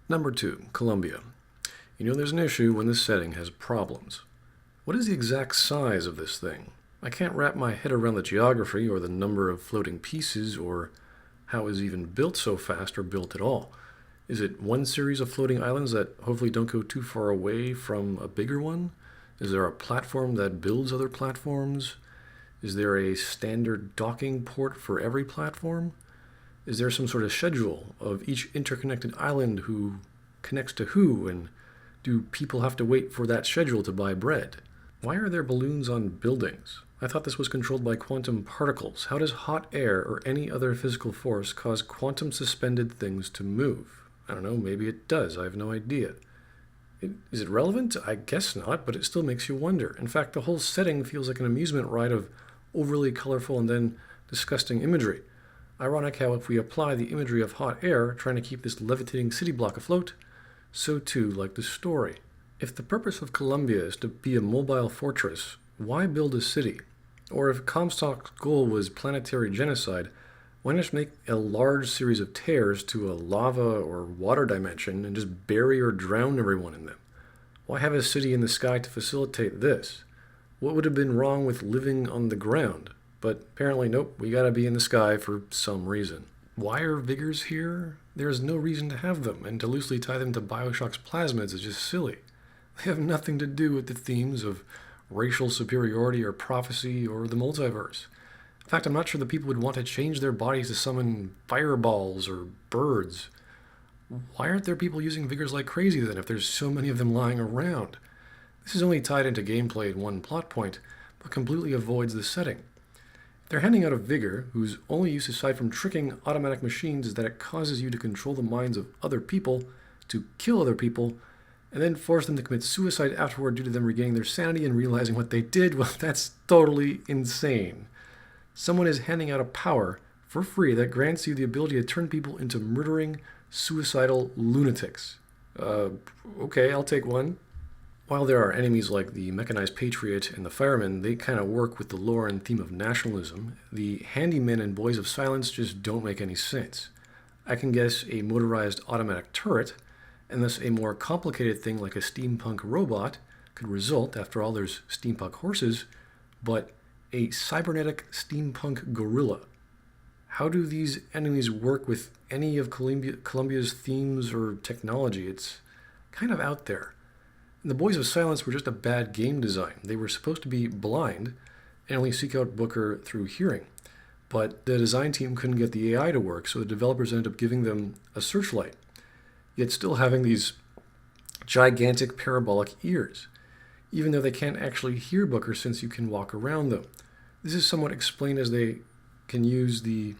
Number 2, Columbia. You know there's an issue when this setting has problems. What is the exact size of this thing? I can't wrap my head around the geography or the number of floating pieces or how it was even built so fast or built at all. Is it one series of floating islands that hopefully don't go too far away from a bigger one? Is there a platform that builds other platforms? Is there a standard docking port for every platform? Is there some sort of schedule of each interconnected island who connects to who, and do people have to wait for that schedule to buy bread? Why are there balloons on buildings? I thought this was controlled by quantum particles. How does hot air or any other physical force cause quantum suspended things to move? I don't know, maybe it does. I have no idea. Is it relevant? I guess not, but it still makes you wonder. In fact, the whole setting feels like an amusement ride of overly colorful and then disgusting imagery. Ironic how if we apply the imagery of hot air, trying to keep this levitating city block afloat, so too like the story. If the purpose of Columbia is to be a mobile fortress, why build a city? Or if Comstock's goal was planetary genocide, why not just make a large series of tears to a lava or water dimension and just bury or drown everyone in them? Why have a city in the sky to facilitate this? What would have been wrong with living on the ground? But apparently, nope, we gotta be in the sky for some reason. Why are Vigors here? There is no reason to have them, and to loosely tie them to Bioshock's plasmids is just silly. They have nothing to do with the themes of racial superiority or prophecy or the multiverse. In fact, I'm not sure the people would want to change their bodies to summon fireballs or birds. Why aren't there people using Vigors like crazy then if there's so many of them lying around? This is only tied into gameplay in one plot point, but completely avoids the setting. They're handing out a Vigor whose only use aside from tricking automatic machines is that it causes you to control the minds of other people, to kill other people, and then force them to commit suicide afterward due to them regaining their sanity and realizing what they did. Well, that's totally insane. Someone is handing out a power for free that grants you the ability to turn people into murdering, suicidal lunatics. Okay, I'll take one. While there are enemies like the Mechanized Patriot and the Fireman, they kind of work with the lore and theme of nationalism. The Handymen and Boys of Silence just don't make any sense. I can guess a motorized automatic turret, and thus a more complicated thing like a steampunk robot could result. After all, there's steampunk horses, but a cybernetic steampunk gorilla. How do these enemies work with any of Columbia's themes or technology? It's kind of out there. And the Boys of Silence were just a bad game design. They were supposed to be blind and only seek out Booker through hearing. But the design team couldn't get the AI to work, so the developers ended up giving them a searchlight, yet still having these gigantic parabolic ears, even though they can't actually hear Booker since you can walk around them. This is somewhat explained as they can use the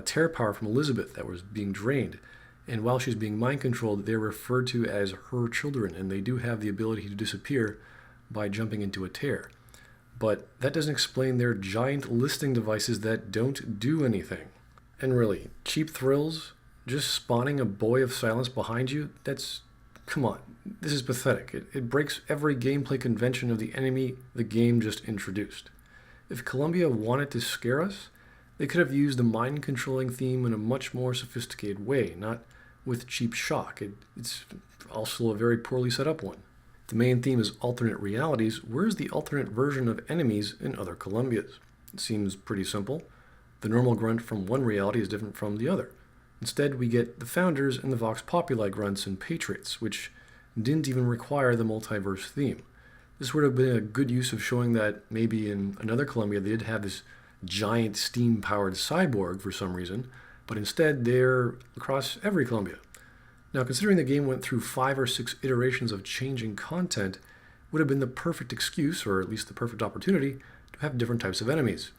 terror power from Elizabeth that was being drained. And while she's being mind controlled, they're referred to as her children, and they do have the ability to disappear by jumping into a tear. But that doesn't explain their giant listing devices that don't do anything. And really, cheap thrills, just spawning a Boy of Silence behind you, come on, this is pathetic. It breaks every gameplay convention of the enemy the game just introduced. If Columbia wanted to scare us, they could have used the mind-controlling theme in a much more sophisticated way, not with cheap shock. It's also a very poorly set up one. The main theme is alternate realities. Where's the alternate version of enemies in other Columbias? It seems pretty simple. The normal grunt from one reality is different from the other. Instead, we get the Founders and the Vox Populi grunts and Patriots, which didn't even require the multiverse theme. This would have been a good use of showing that maybe in another Columbia they did have this giant steam-powered cyborg for some reason, but instead they're across every Columbia. Now, considering the game went through 5 or 6 iterations of changing content, would have been the perfect excuse, or at least the perfect opportunity, to have different types of enemies.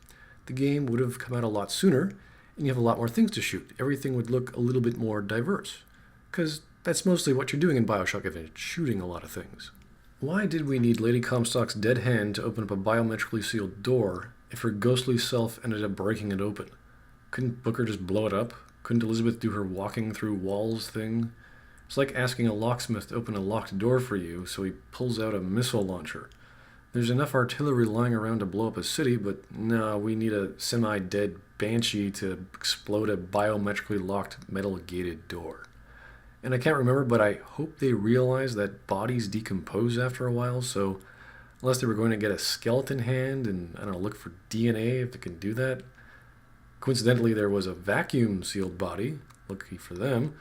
The game would have come out a lot sooner, and you have a lot more things to shoot. Everything would look a little bit more diverse, because that's mostly what you're doing in Bioshock Infinite, shooting a lot of things. Why did we need Lady Comstock's dead hand to open up a biometrically sealed door if her ghostly self ended up breaking it open? Couldn't Booker just blow it up? Couldn't Elizabeth do her walking through walls thing? It's like asking a locksmith to open a locked door for you, so he pulls out a missile launcher. There's enough artillery lying around to blow up a city, but no, we need a semi-dead banshee to explode a biometrically locked metal gated door. And I can't remember, but I hope they realized that bodies decompose after a while, so unless they were going to get a skeleton hand and, I don't know, look for DNA if it can do that. Coincidentally, there was a vacuum sealed body, lucky for them,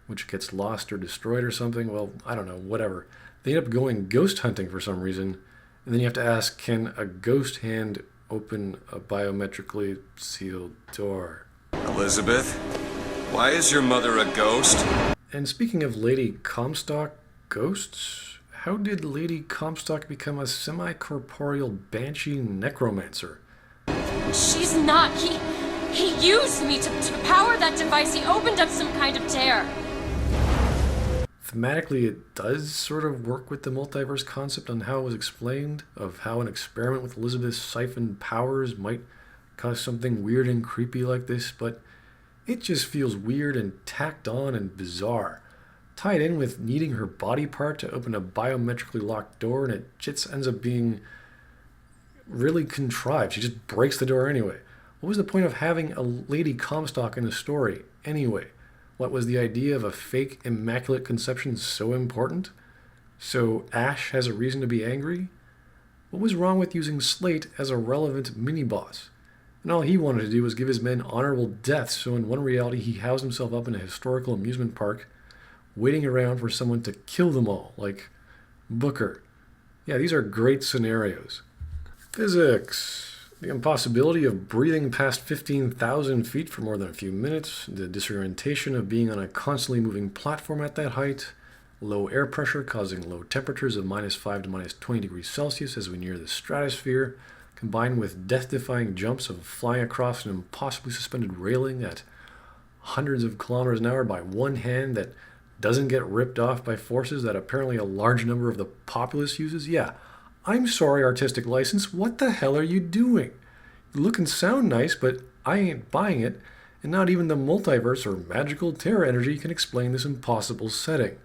which gets lost or destroyed or something. Well, I don't know, whatever. They end up going ghost hunting for some reason, and then you have to ask, can a ghost hand open a biometrically sealed door? Elizabeth, why is your mother a ghost? And speaking of Lady Comstock ghosts, how did Lady Comstock become a semi-corporeal banshee necromancer? She's not. He used me to power that device. He opened up some kind of tear. Thematically, it does sort of work with the multiverse concept on how it was explained, of how an experiment with Elizabeth's siphoned powers might cause something weird and creepy like this, but it just feels weird and tacked on and bizarre. Tied in with needing her body part to open a biometrically locked door, and it just ends up being really contrived. She just breaks the door anyway. What was the point of having a Lady Comstock in the story anyway? What was the idea of a fake immaculate conception so important? So Ash has a reason to be angry? What was wrong with using Slate as a relevant mini-boss? And all he wanted to do was give his men honorable deaths, so in one reality he housed himself up in a historical amusement park, waiting around for someone to kill them all, like Booker. Yeah, these are great scenarios. Physics. The impossibility of breathing past 15,000 feet for more than a few minutes, the disorientation of being on a constantly moving platform at that height, low air pressure causing low temperatures of -5 to -20 degrees Celsius as we near the stratosphere, combined with death-defying jumps of flying across an impossibly suspended railing at hundreds of kilometers an hour by one hand that doesn't get ripped off by forces that apparently a large number of the populace uses. Yeah, I'm sorry, artistic license, what the hell are you doing? You look and sound nice, but I ain't buying it, and not even the multiverse or magical terror energy can explain this impossible setting.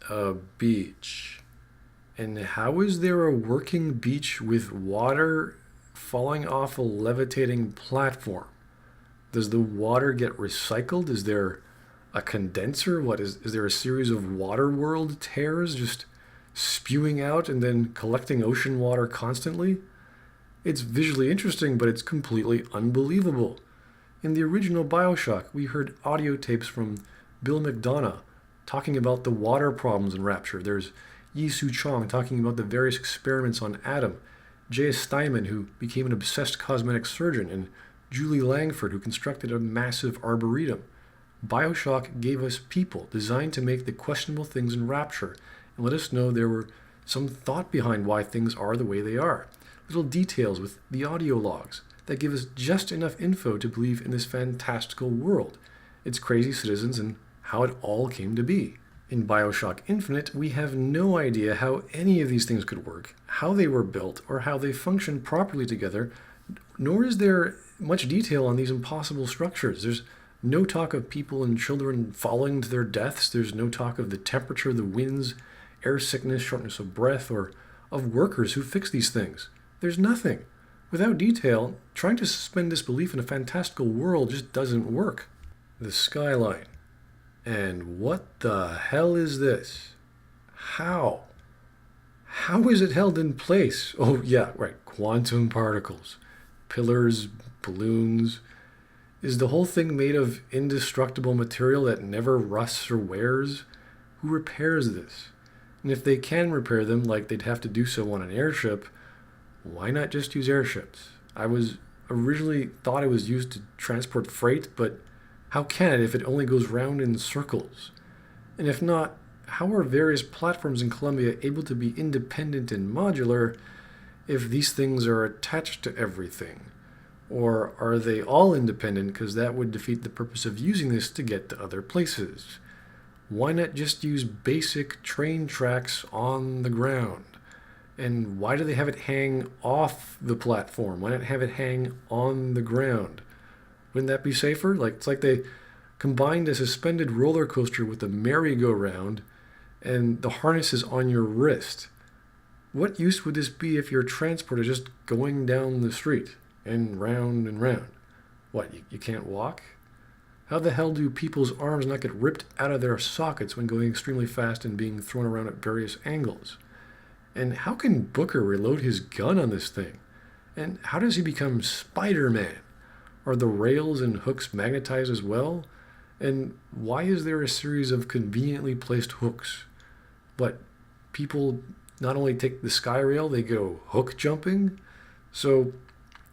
A beach. And how is there a working beach with water falling off a levitating platform? Does the water get recycled? Is there a condenser? What is there a series of water world tears just spewing out and then collecting ocean water constantly? It's visually interesting, but it's completely unbelievable. In the original Bioshock, we heard audio tapes from Bill McDonough talking about the water problems in Rapture. There's Yi Su Chong talking about the various experiments on Adam, J.S. Steinman, who became an obsessed cosmetic surgeon, and Julie Langford, who constructed a massive arboretum. Bioshock gave us people designed to make the questionable things in Rapture and let us know there were some thought behind why things are the way they are. Little details with the audio logs that give us just enough info to believe in this fantastical world, its crazy citizens, and how it all came to be. In Bioshock Infinite, we have no idea how any of these things could work, how they were built, or how they function properly together, nor is there much detail on these impossible structures. There's no talk of people and children falling to their deaths. There's no talk of the temperature, the winds, air sickness, shortness of breath, or of workers who fix these things. There's nothing. Without detail, trying to suspend disbelief in a fantastical world just doesn't work. The skyline. And what the hell is this? How? How is it held in place? Oh, yeah, right. Quantum particles. Pillars, balloons. Is the whole thing made of indestructible material that never rusts or wears? Who repairs this? And if they can repair them like they'd have to do so on an airship, why not just use airships? I was originally thought it was used to transport freight, but how can it if it only goes round in circles? And if not, how are various platforms in Columbia able to be independent and modular if these things are attached to everything? Or are they all independent because that would defeat the purpose of using this to get to other places? Why not just use basic train tracks on the ground? And why do they have it hang off the platform? Why not have it hang on the ground? Wouldn't that be safer? It's like they combined a suspended roller coaster with a merry-go-round, and the harness is on your wrist. What use would this be if your transport is just going down the street and round and round? What, you can't walk? How the hell do people's arms not get ripped out of their sockets when going extremely fast and being thrown around at various angles? And how can Booker reload his gun on this thing? And how does he become Spider-Man? Are the rails and hooks magnetized as well? And why is there a series of conveniently placed hooks? But people not only take the sky rail, they go hook jumping? So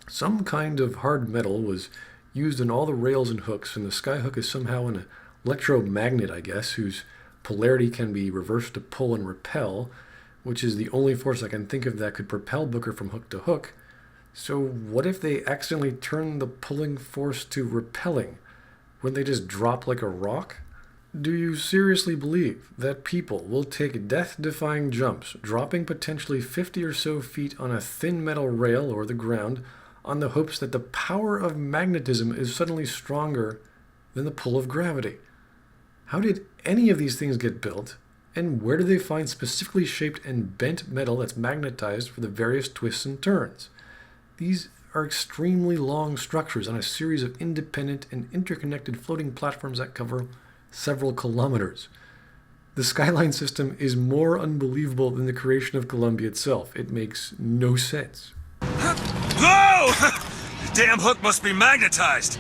some kind of hard metal was used in all the rails and hooks, and the sky hook is somehow an electromagnet, I guess, whose polarity can be reversed to pull and repel, which is the only force I can think of that could propel Booker from hook to hook. So what if they accidentally turn the pulling force to repelling? Wouldn't they just drop like a rock? Do you seriously believe that people will take death-defying jumps, dropping potentially 50 or so feet on a thin metal rail or the ground, on the hopes that the power of magnetism is suddenly stronger than the pull of gravity? How did any of these things get built, and where do they find specifically shaped and bent metal that's magnetized for the various twists and turns? These are extremely long structures on a series of independent and interconnected floating platforms that cover several kilometers. The skyline system is more unbelievable than the creation of Columbia itself. It makes no sense. Whoa! Damn hook must be magnetized.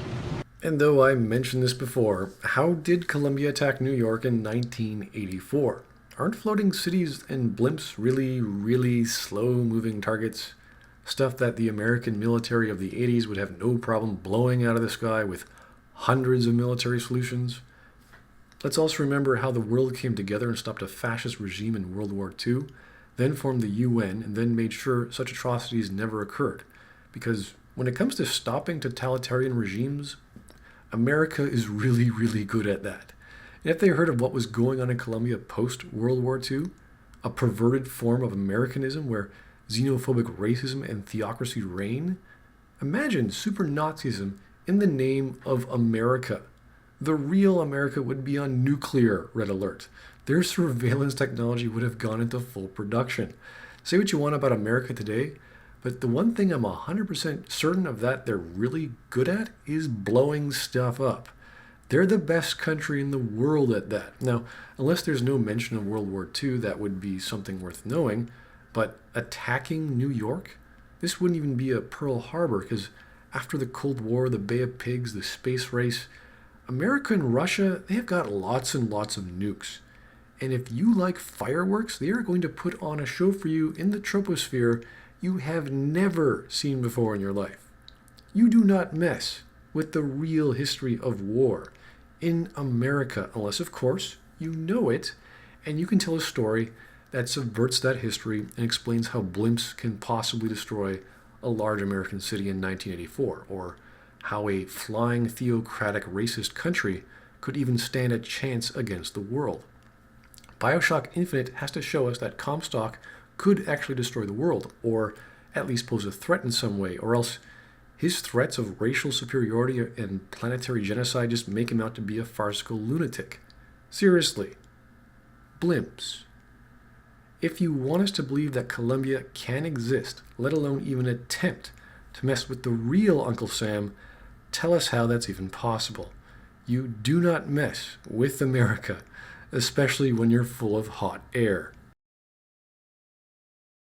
And though I mentioned this before, how did Columbia attack New York in 1984? Aren't floating cities and blimps really, really slow-moving targets? Stuff that the American military of the 80s would have no problem blowing out of the sky with hundreds of military solutions? Let's also remember how the world came together and stopped a fascist regime in World War II, then formed the UN, and then made sure such atrocities never occurred. Because when it comes to stopping totalitarian regimes, America is really, really good at that. And if they heard of what was going on in Colombia post-World War II, a perverted form of Americanism where xenophobic racism and theocracy reign, imagine super Nazism in the name of America. The real America would be on nuclear red alert. Their surveillance technology would have gone into full production. Say what you want about America today, but the one thing I'm 100% certain of that they're really good at is blowing stuff up. They're the best country in the world at that. Now, unless there's no mention of World War II, that would be something worth knowing. But attacking New York? This wouldn't even be a Pearl Harbor, because after the Cold War, the Bay of Pigs, the space race, America and Russia, they have got lots and lots of nukes. And if you like fireworks, they are going to put on a show for you in the troposphere you have never seen before in your life. You do not mess with the real history of war in America, unless, of course, you know it, and you can tell a story that subverts that history and explains how blimps can possibly destroy a large American city in 1984, or how a flying theocratic racist country could even stand a chance against the world. Bioshock Infinite has to show us that Comstock could actually destroy the world, or at least pose a threat in some way, or else his threats of racial superiority and planetary genocide just make him out to be a farcical lunatic. Seriously. Blimps. If you want us to believe that Columbia can exist, let alone even attempt to mess with the real Uncle Sam, tell us how that's even possible. You do not mess with America, especially when you're full of hot air.